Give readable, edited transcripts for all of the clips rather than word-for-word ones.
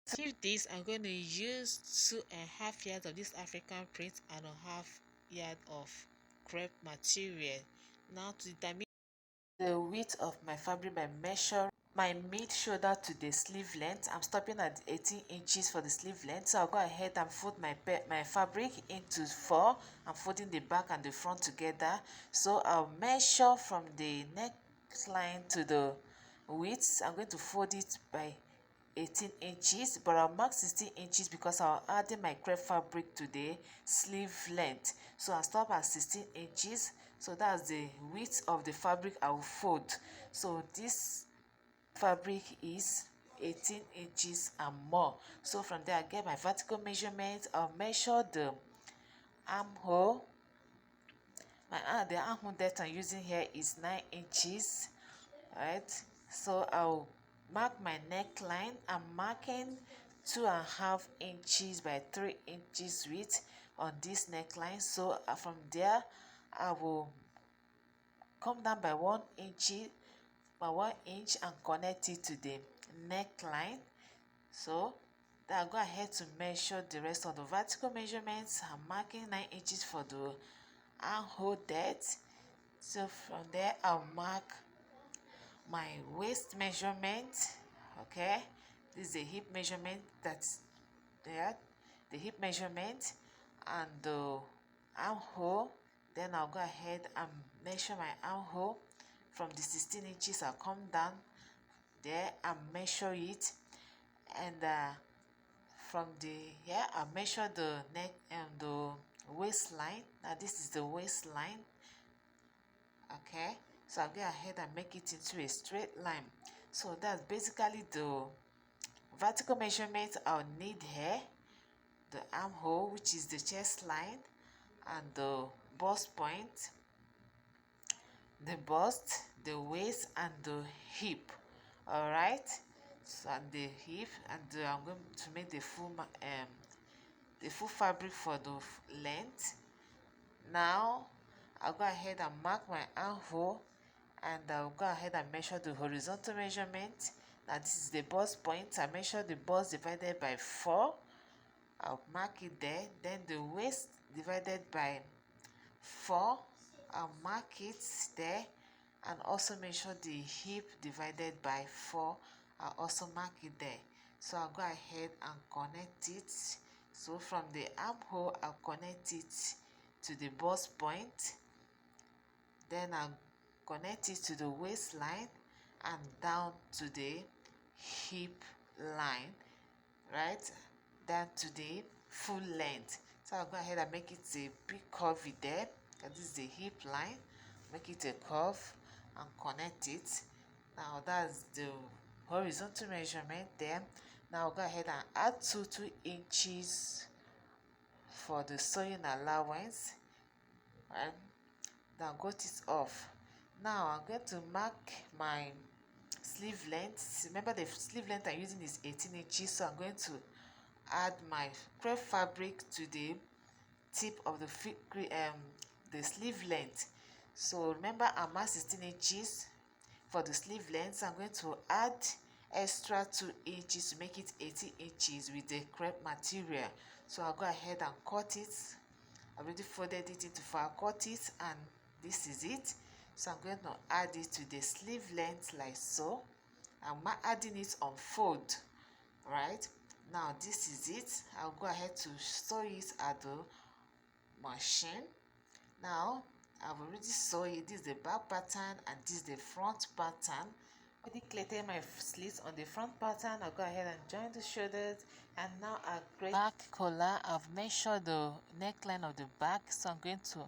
To achieve this, I'm going to use 2.5 yards of this African print and a half yard of crepe material. Now to determine the width of my fabric by measure my mid shoulder to the sleeve length. I'm stopping at 18 inches for the sleeve length, so I'll go ahead and fold my fabric into 4. I'm folding the back and the front together, so I'll measure from the neckline to the width. I'm going to fold it by 18 inches, but I'll mark 16 inches because I'll add my crepe fabric to the sleeve length. So I'll stop at 16 inches. So that's the width of the fabric I'll fold. So this fabric is 18 inches and more. So from there I get my vertical measurement. I'll measure the armhole. The armhole depth I'm using here is 9 inches. Right, so I'll mark my neckline. I'm marking 2.5 inches by 3 inches width on this neckline. So from there I will come down by 1 inch and connect it to the neckline. So then I'll go ahead to measure the rest of the vertical measurements. I'm marking 9 inches for the armhole depth. So from there I'll mark my waist measurement. Okay, this is the hip measurement that's there, the hip measurement and the armhole. Then I'll go ahead and measure my armhole. From the 16 inches I'll come down there and measure it, and from the here I'll measure the neck and the waistline. Now this is the waistline. Okay, so I'll go ahead and make it into a straight line. So that's basically the vertical measurement I'll need here: the armhole, which is the chest line, and the bust point, the bust, the waist, and the hip. All right, so and the hip, and I'm going to make the full fabric for the length. Now I'll go ahead and mark my armhole, and I'll go ahead and measure the horizontal measurement. Now this is the bust point. I measure the bust divided by 4. I'll mark it there. Then the waist divided by 4. I'll mark it there, and also measure the hip divided by 4. I'll also mark it there. So I'll go ahead and connect it. So from the armhole I'll connect it to the bust point. Then I'll connect it to the waistline and down to the hip line, right, down to the full length. So I'll go ahead and make it a big curve there, and this is the hip line. Make it a curve and connect it. Now that's the horizontal measurement there. Now I'll go ahead and add 2 inches for the sewing allowance, and now got it off. Now I'm going to mark my sleeve length. Remember, the sleeve length I'm using is 18 inches, so I'm going to add my crepe fabric to the tip of the sleeve length. So remember, I'm at 16 inches for the sleeve length, so I'm going to add extra 2 inches to make it 18 inches with the crepe material. So I'll go ahead and cut it. I already folded it into 4. I'll cut it, and this is it. So I'm going to add it to the sleeve length like so. I'm adding it on fold, right? Now this is it. I'll go ahead to sew it at the machine. Now I've already sewn it. This is the back pattern and this is the front pattern. I already plaited my slits on the front pattern. I'll go ahead and join the shoulders, and now I'll create back collar. I've measured the neckline of the back, so I'm going to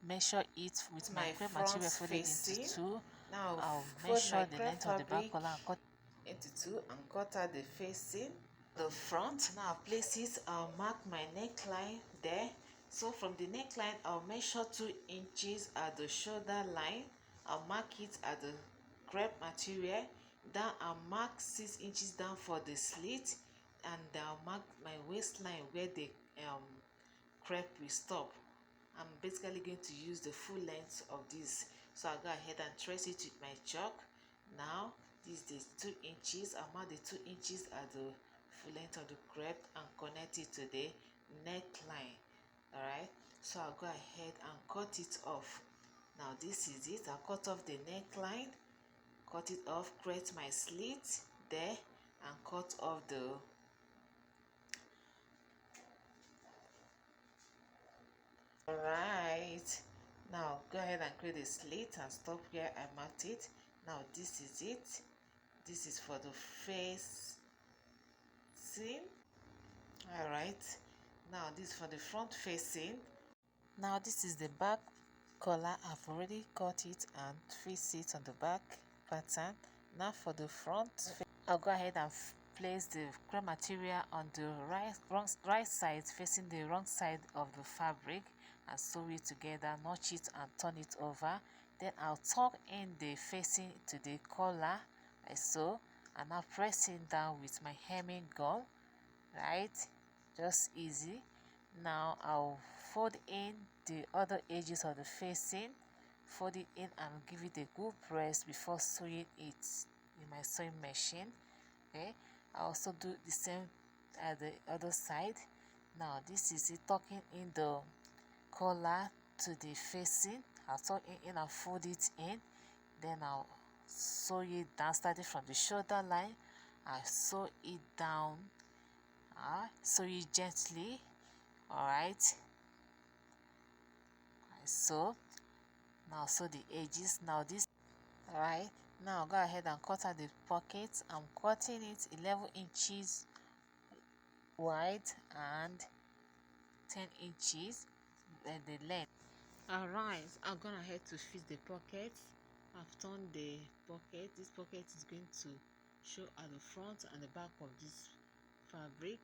measure it with my crepe material folded into 2. Now I'll measure the length of the back collar and cut into 2 and cut out the facing, the front. Now I'll place it. I'll mark my neckline there. So from the neckline I'll measure 2 inches at the shoulder line. I'll mark it at the crepe material. Then I'll mark 6 inches down for the slit, and I'll mark my waistline where the crepe will stop. I'm basically going to use the full length of this, so I'll go ahead and trace it with my chalk. Now this is the 2 inches. I'll mark the 2 inches at the full length of the crepe and connect it to the neckline. All right, so I'll go ahead and cut it off. Now this is it. I'll cut off the neckline, cut it off, create my slit there, and cut off the Alright, now go ahead and create a slit and stop where I marked it. Now this is it. This is for the face seam. Alright, now this is for the front facing. Now this is the back collar. I've already cut it and fix it on the back pattern. Now for the front, I'll go ahead and place the crepe material on the right side, facing the wrong side of the fabric, and sew it together, notch it and turn it over. Then I'll tuck in the facing to the collar like so, and now press it down with my hemming gun. Right, just easy. Now I'll fold in the other edges of the facing, fold it in and give it a good press before sewing it in my sewing machine. Okay, I also do the same at the other side. Now this is it, tucking in the collar to the facing. I'll tuck it in and fold it in, then I'll sew it down, starting from the shoulder line. I sew it down, sew it gently. All right, so now sew the edges. Now this, all right, now go ahead and cut out the pockets. I'm cutting it 11 inches wide and 10 inches the length. All right, I'm gonna head to fix the pockets. I've turned the pocket. This pocket is going to show at the front and the back of this fabric.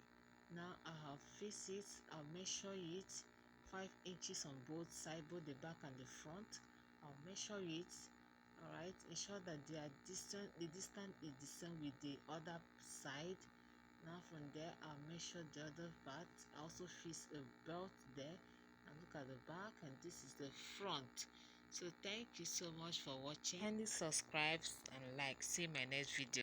Now I have fixed it. I'll measure it 5 inches on both sides, both the back and the front. I'll measure it. All right, ensure that they are distant. The distance is the same with the other side. Now from there, I'll measure the other part. I also fix a belt there, and look at the back, and this is the front. So thank you so much for watching. Kindly subscribe and like. See my next video.